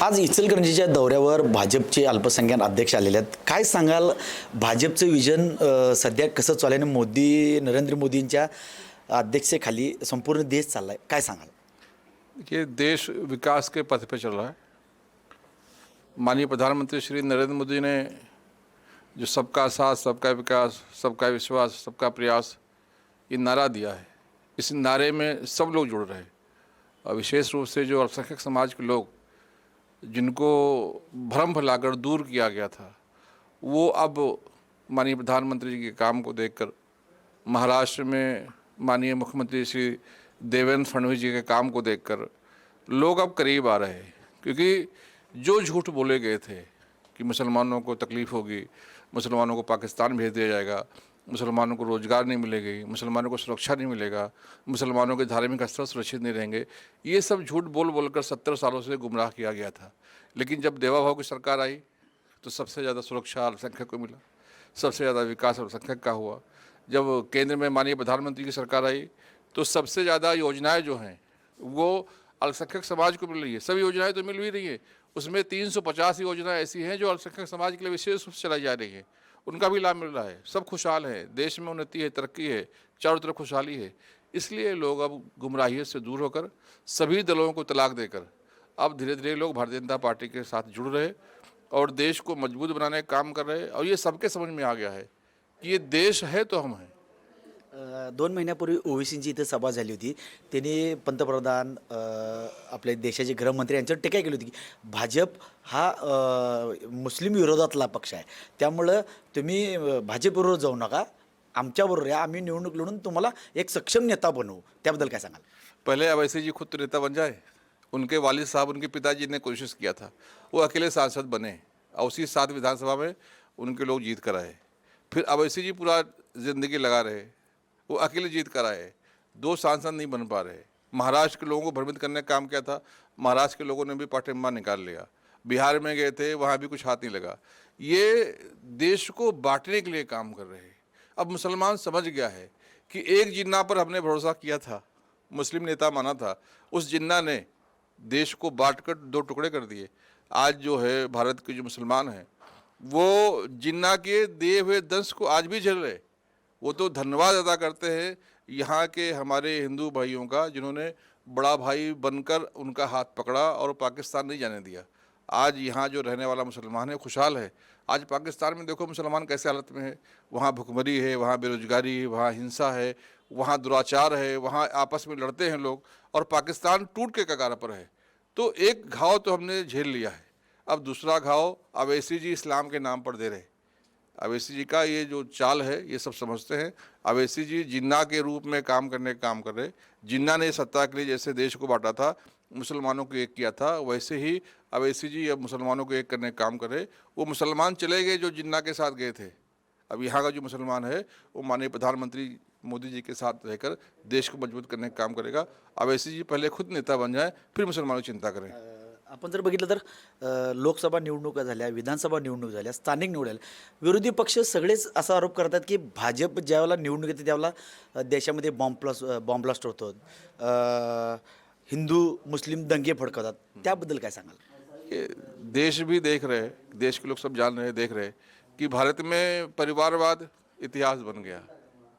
आज इचलकरंजीच्या दौऱ्यावर भाजपचे अल्पसंख्याक अध्यक्ष आलेले आहेत. काय सांगाल भाजपचं विजन सध्या कसं चालू आहे आणि नरेंद्र मोदींच्या अध्यक्षतेखाली संपूर्ण देश चाललाय, काय सांगाल? ये देश विकास के पथ पे चल रहा है। माननीय प्रधानमंत्री श्री नरेंद्र मोदी ने जो सबका साथ, सबका विकास, सबका विश्वास, सबका प्रयास ये नारा दिया है, इस नारे में सब लोग जुड़ रहे हैं और विशेष रूप से जो अल्पसंख्यक समाज के लोग जिनको भ्रम फैलाकर दूर किया गया था, वो अब माननीय प्रधानमंत्री जी के काम को देखकर, महाराष्ट्र में माननीय मुख्यमंत्री श्री देवेंद्र फडणवीस जी के काम को देखकर लोग अब करीब आ रहे हैं। क्योंकि जो झूठ बोले गए थे कि मुसलमानों को तकलीफ़ होगी, मुसलमानों को पाकिस्तान भेज दिया जाएगा, मुसलमानों को रोज़गार नहीं मिलेगी, मुसलमानों को सुरक्षा नहीं मिलेगा, मुसलमानों के धार्मिक स्थल सुरक्षित नहीं रहेंगे, ये सब झूठ बोल बोलकर 70 सालों से गुमराह किया गया था। लेकिन जब देवा भाव की सरकार आई तो सबसे ज़्यादा सुरक्षा अल्पसंख्यक को मिला, सबसे ज़्यादा विकास अल्पसंख्यक का हुआ। जब केंद्र में माननीय प्रधानमंत्री की सरकार आई तो सबसे ज़्यादा योजनाएं जो हैं वो अल्पसंख्यक समाज को मिल रही है। सभी योजनाएं तो मिल भी रही है, उसमें 350 योजनाएं ऐसी हैं जो अल्पसंख्यक समाज के लिए विशेष रूप से चलाई जा रही है, उनका भी लाभ मिल रहा है। सब खुशहाल हैं, देश में उन्नति है, तरक्की है, चारों तरफ खुशहाली है। इसलिए लोग अब गुमराहियत से दूर होकर सभी दलों को तलाक देकर अब धीरे धीरे लोग भारतीय जनता पार्टी के साथ जुड़ रहे और देश को मजबूत बनाने का काम कर रहे हैं। और ये सबके समझ में आ गया है की ये देश है तो हम हैं। 2 महिन्यापूर्वी ओवेसींची इथे सभा झाली होती. त्यांनी पंतप्रधान आपले देशाचे गृहमंत्री यांच्यावर टीका केली होती की भाजप हा मुस्लिम विरोधातला पक्ष आहे, त्यामुळं तुम्ही भाजपबरोबर जाऊ नका, आमच्याबरोबर या, आम्ही निवडणूक लढून तुम्हाला एक सक्षम नेता बनवू. त्याबद्दल काय सांगाल? पहले अवैसी जी खुद तो नेता बन जाए। उनके वालिद साहब, उनके पिताजी ने कोशिश किया था, वो अकेले सांसद बने और उसी 7 विधानसभा में उनके लोग जीत कर आए। फिर अवैसी जी पूरा ज़िंदगी लगा रहे, वो अकेले जीत कर आए, 2 सांसद नहीं बन पा रहे। महाराष्ट्र के लोगों को भ्रमित करने का काम किया था, महाराष्ट्र के लोगों ने भी पाटेम्बा निकाल लिया। बिहार में गए थे, वहाँ भी कुछ हाथ नहीं लगा। ये देश को बांटने के लिए काम कर रहे हैं। अब मुसलमान समझ गया है कि एक जिन्ना पर हमने भरोसा किया था, मुस्लिम नेता माना था, उस जिन्ना ने देश को बांटकर 2 टुकड़े कर दिए। आज जो है भारत के जो मुसलमान हैं वो जिन्ना के दिए हुए दंश को आज भी झेल रहे। वो तो धन्यवाद अदा करते हैं यहाँ के हमारे हिंदू भाइयों का, जिन्होंने बड़ा भाई बनकर उनका हाथ पकड़ा और पाकिस्तान नहीं जाने दिया। आज यहाँ जो रहने वाला मुसलमान है खुशहाल है। आज पाकिस्तान में देखो मुसलमान कैसे हालत में है, वहाँ भुखमरी है, वहाँ बेरोजगारी है, वहाँ हिंसा है, वहाँ दुराचार है, वहाँ आपस में लड़ते हैं लोग और पाकिस्तान टूट के कगार पर है। तो एक घाव तो हमने झेल लिया है, अब दूसरा घाव अवैसी जी इस्लाम के नाम पर दे रहे। अवैसी जी का ये जो चाल है ये सब समझते हैं। अवैसी जी जिन्ना के रूप में काम करने का काम कर रहे। जिन्ना ने सत्ता के लिए जैसे देश को बांटा था, मुसलमानों को एक किया था, वैसे ही अवैसी जी अब मुसलमानों को एक करने का काम कर रहे। वो मुसलमान चले गए जो जिन्ना के साथ गए थे। अब यहाँ का जो मुसलमान है वो माननीय प्रधानमंत्री मोदी जी के साथ रहकर देश को मजबूत करने का काम करेगा। अवैसी जी पहले खुद नेता बन जाए, फिर मुसलमानों की चिंता करें। आपण जर बघितलं तर लोकसभा निवडणुका झाल्या, विधानसभा निवडणूक झाल्या, स्थानिक निवडल्या, विरोधी पक्ष सगळेच असा आरोप करतात की भाजप ज्यावेळेला निवडणूक येते त्यावेळेला देशामध्ये बॉम्ब ब्लास्ट होतो, हिंदू मुस्लिम दंगे भडकवतात. त्याबद्दल काय सांगाल? ये देश भी देख रहे हैं, देश के लोग सब जान रहे हैं, देख रहे हैं कि भारत में परिवारवाद इतिहास बन गया।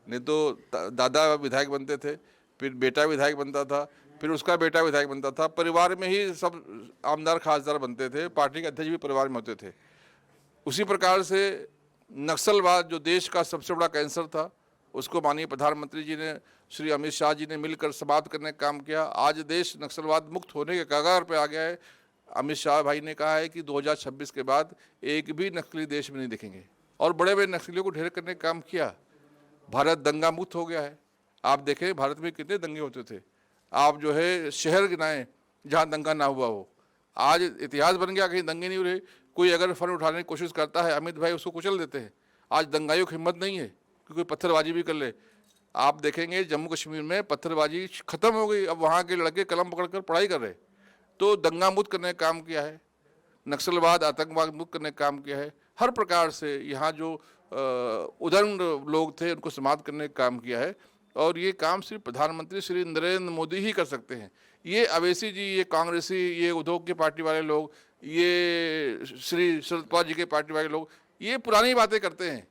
नहीं तो दादा विधायक बनते थे, फिर बेटा विधायक बनता था, फिर उसका बेटा विधायक बनता था, परिवार में ही सब आमदार खासदार बनते थे, पार्टी के अध्यक्ष भी परिवार में होते थे। उसी प्रकार से नक्सलवाद जो देश का सबसे बड़ा कैंसर था, उसको माननीय प्रधानमंत्री जी ने, श्री अमित शाह जी ने मिलकर समाप्त करने का काम किया। आज देश नक्सलवाद मुक्त होने के कगार पर आ गया है। अमित शाह भाई ने कहा है कि 2026 के बाद एक भी नक्सली देश में नहीं दिखेंगे और बड़े बड़े नक्सलियों को ढेर करने का काम किया। भारत दंगा मुक्त हो गया है। आप देखें भारत में कितने दंगे होते थे, आप जो है शहर गिनाएं जहाँ दंगा ना हुआ हो। आज इतिहास बन गया, कहीं दंगे नहीं हो रहे। कोई अगर फन उठाने की कोशिश करता है, अमित भाई उसको कुचल देते हैं। आज दंगाइयों की हिम्मत नहीं है कि कोई पत्थरबाजी भी कर ले। आप देखेंगे जम्मू कश्मीर में पत्थरबाजी खत्म हो गई, अब वहाँ के लड़के कलम पकड़कर पढ़ाई कर रहे। तो दंगा मुक्त करने का काम किया है, नक्सलवाद आतंकवाद मुक्त करने का काम किया है। हर प्रकार से यहाँ जो उदंड लोग थे उनको समाप्त करने का काम किया है और ये काम सिर्फ प्रधानमंत्री श्री नरेंद्र मोदी ही कर सकते हैं। ये अवैसी जी, ये कांग्रेसी, ये उद्योग की पार्टी वाले लोग ये श्री शरद पवार जी के पार्टी वाले लोग ये पुरानी बातें करते हैं,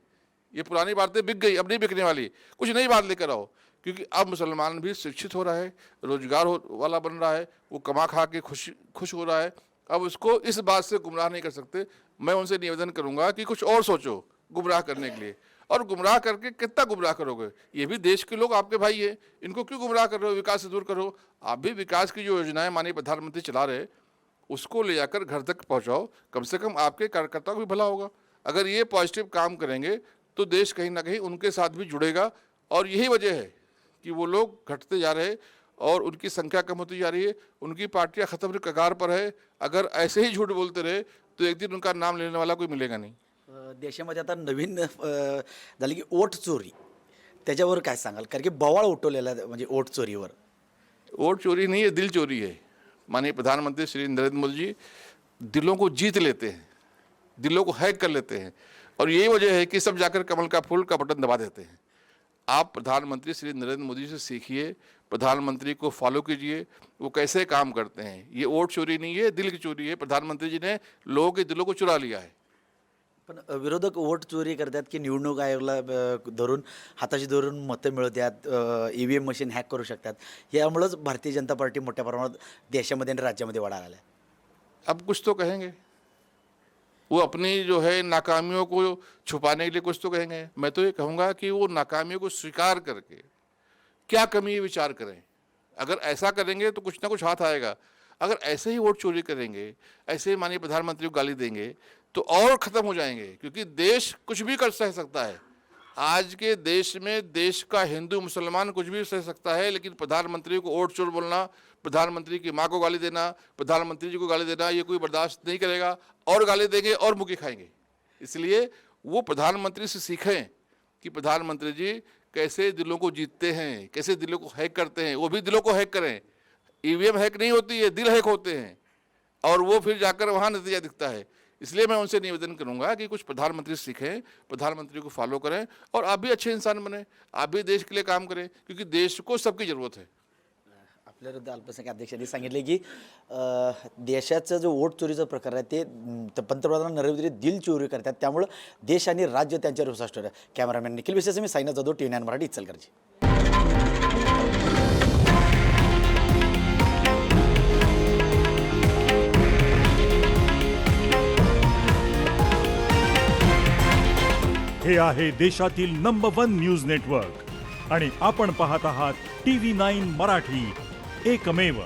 ये पुरानी बातें बिक गई, अब नहीं बिकने वाली, कुछ नई बात लेकर आओ। क्योंकि अब मुसलमान भी शिक्षित हो रहा है, रोजगार वाला बन रहा है, वो कमा खा के खुश हो रहा है। अब उसको इस बात से गुमराह नहीं कर सकते। मैं उनसे निवेदन करूंगा कि कुछ और सोचो गुमराह करने के लिए, और गुमराह करके कितना गुमराह करोगे? ये भी देश के लोग आपके भाई है, इनको क्यों गुमराह कर रहे हो? विकास से दूर करो। आप भी विकास की जो योजनाएं माननीय प्रधानमंत्री चला रहे उसको ले जाकर घर तक पहुंचाओ, कम से कम आपके कार्यकर्ताओं को भी भला होगा। अगर ये पॉजिटिव काम करेंगे तो देश कहीं ना कहीं उनके साथ भी जुड़ेगा, और यही वजह है कि वो लोग घटते जा रहे और उनकी संख्या कम होती जा रही है, उनकी पार्टियां खत्म की कगार पर है। अगर ऐसे ही झूठ बोलते रहे तो एक दिन उनका नाम लेने वाला कोई मिलेगा नाही। देशामध्ये आता नवीन झाली की ओट चोरी, त्याच्यावर काय सांगाल? कारण की बवाळ उठवलेला आहे म्हणजे ओट चोरीवर. वोट चोरी नहीं है, दिल चोरी है। माननीय प्रधानमंत्री श्री नरेंद्र मोदी जी दिलों को जीत लेते हैं, दिलों को हैक कर लेते हैं, और यही वजह है कि सब जाकर कमल का फूल का बटन दबा देते हैं। आप प्रधानमंत्री श्री नरेंद्र मोदी से सीखिए, प्रधानमंत्री को फॉलो कीजिए, वो कैसे काम करते हैं। ये वोट चोरी नहीं है, दिल की चोरी है। प्रधानमंत्री जी ने लोगों के दिलों को चुरा लिया है। पण विरोधक वोट चोरी करतात की निवडणूक आयोगाला धरून हाताशी धरून मतं मिळवतात, EVM मशीन हॅक करू शकतात. यामुळेच भारतीय जनता पार्टी मोठ्या प्रमाणात देशामध्ये आणि राज्यामध्ये वाढायला आल्या. अब कुछ तो कहेंगे, वो अपनी जो है नाकामियों को छुपाने के लिए कुछ तो कहेंगे। मैं तो ये कहूँगा कि वो नाकामियों को स्वीकार करके क्या कमी है विचार करें। अगर ऐसा करेंगे तो कुछ ना कुछ हाथ आएगा। अगर ऐसे ही वोट चोरी करेंगे, ऐसे ही माननीय प्रधानमंत्री को गाली देंगे तो और ख़त्म हो जाएंगे, क्योंकि देश कुछ भी कर सह सकता है। आज के देश में देश का हिंदू मुसलमान कुछ भी सह सकता है, लेकिन प्रधानमंत्री को वोट चोर बोलना, प्रधानमंत्री की माँ को गाली देना, प्रधानमंत्री जी को गाली देना, ये कोई बर्दाश्त नहीं करेगा, और गाली देंगे और मुक्की खाएंगे। इसलिए वो प्रधानमंत्री से सीखें कि प्रधानमंत्री जी कैसे दिलों को जीतते हैं, कैसे दिलों को हैक करते हैं। वो भी दिलों को हैक करें। EVM हैक नहीं होती है, दिल हैक होते हैं, और वो फिर जाकर वहाँ नतीजा दिखता है। इसलिए मैं उनसे निवेदन करूंगा कि कुछ प्रधानमंत्री सीखें, प्रधानमंत्री को फॉलो करें, और आप भी अच्छे इंसान बने, आप भी देश के लिए काम करें, क्योंकि देश को सबकी ज़रूरत है। आपल्या विरुद्ध अल्पसंख्याक अध्यक्षांनी सांगितले की देशाचा जो वोट चोरीचा प्रकार आहे ते पंतप्रधान नरेंद्र मोदी दिल चोरी करतात, त्यामुळं देश आणि राज्य त्यांच्यावर विश्वास ठेवतात. कॅमेरामॅन निखिल विशेष, मी साईनाथ जाधव, TV9 मराठी, इचलकरंजी. हे आहे देशातील नंबर 1 न्यूज नेटवर्क आणि आपण पाहत आहात TV9 मराठी, एकमेव.